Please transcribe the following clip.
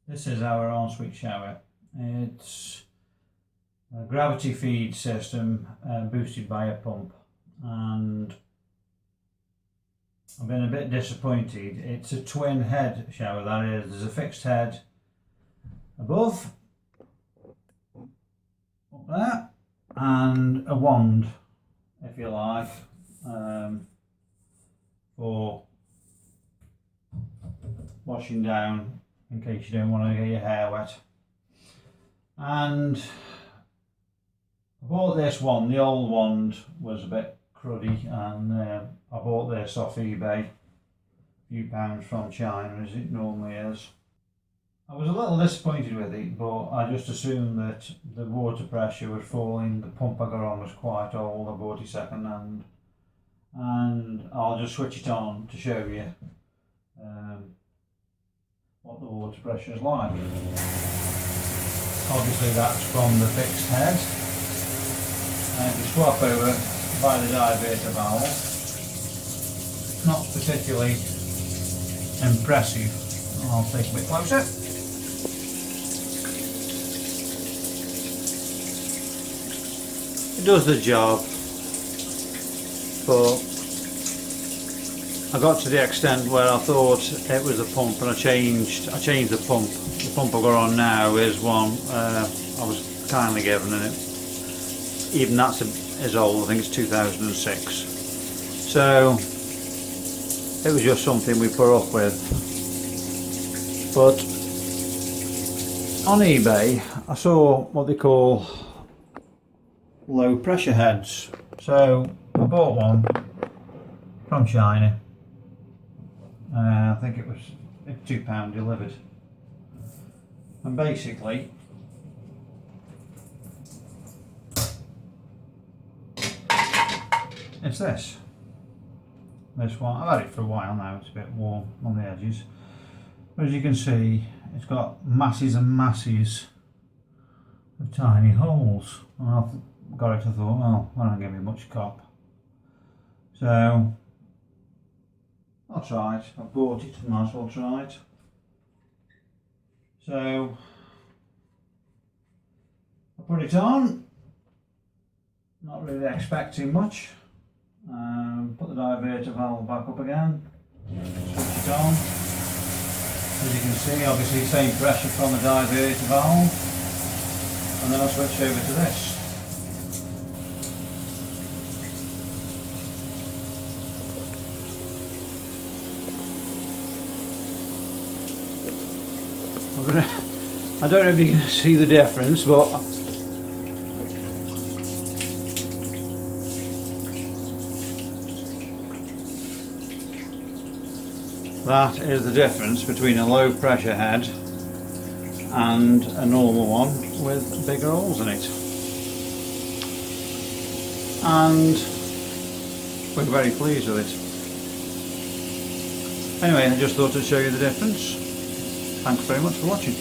This is our ensuite shower. It's a gravity feed system boosted by a pump, and I've been a bit disappointed. It's a twin head shower, that is. There's a fixed head above, up there, and a wand, if you like, for washing down in case you don't want to get your hair wet. And I bought this one. The old wand was a bit cruddy, and I bought this off eBay, a few pounds from China as it normally is. I was a little disappointed with it, but I just assumed that the water pressure was falling. The pump I got on was quite old. I bought it second hand, and I'll just switch it on to show you what the water pressure is like. Obviously that's from the fixed head, and if you swap over by the diverter valve, it's not particularly impressive. I'll take a bit closer. It does the job, but I got to the extent where I thought it was a pump, and I changed the pump. The pump I got on now is one I was kindly given, and even that's is old. I think it's 2006. So it was just something we put up with. But on eBay I saw what they call low pressure heads. So I bought one from China. I think it was £2 delivered, and basically it's this one. I've had it for a while now. It's a bit warm on the edges, but as you can see, it's got masses and masses of tiny holes, and I got it, I thought, well, that don't give me much cop, so I'll try it. I've bought it, might as well try it. So I put it on, not really expecting much. Put the diverter valve back up again, switch it on. As you can see, obviously same pressure from the diverter valve, and then I'll switch over to this. I don't know if you can see the difference, but that is the difference between a low pressure head and a normal one with bigger holes in it. And we're very pleased with it. Anyway, I just thought I'd show you the difference. Thanks very much for watching.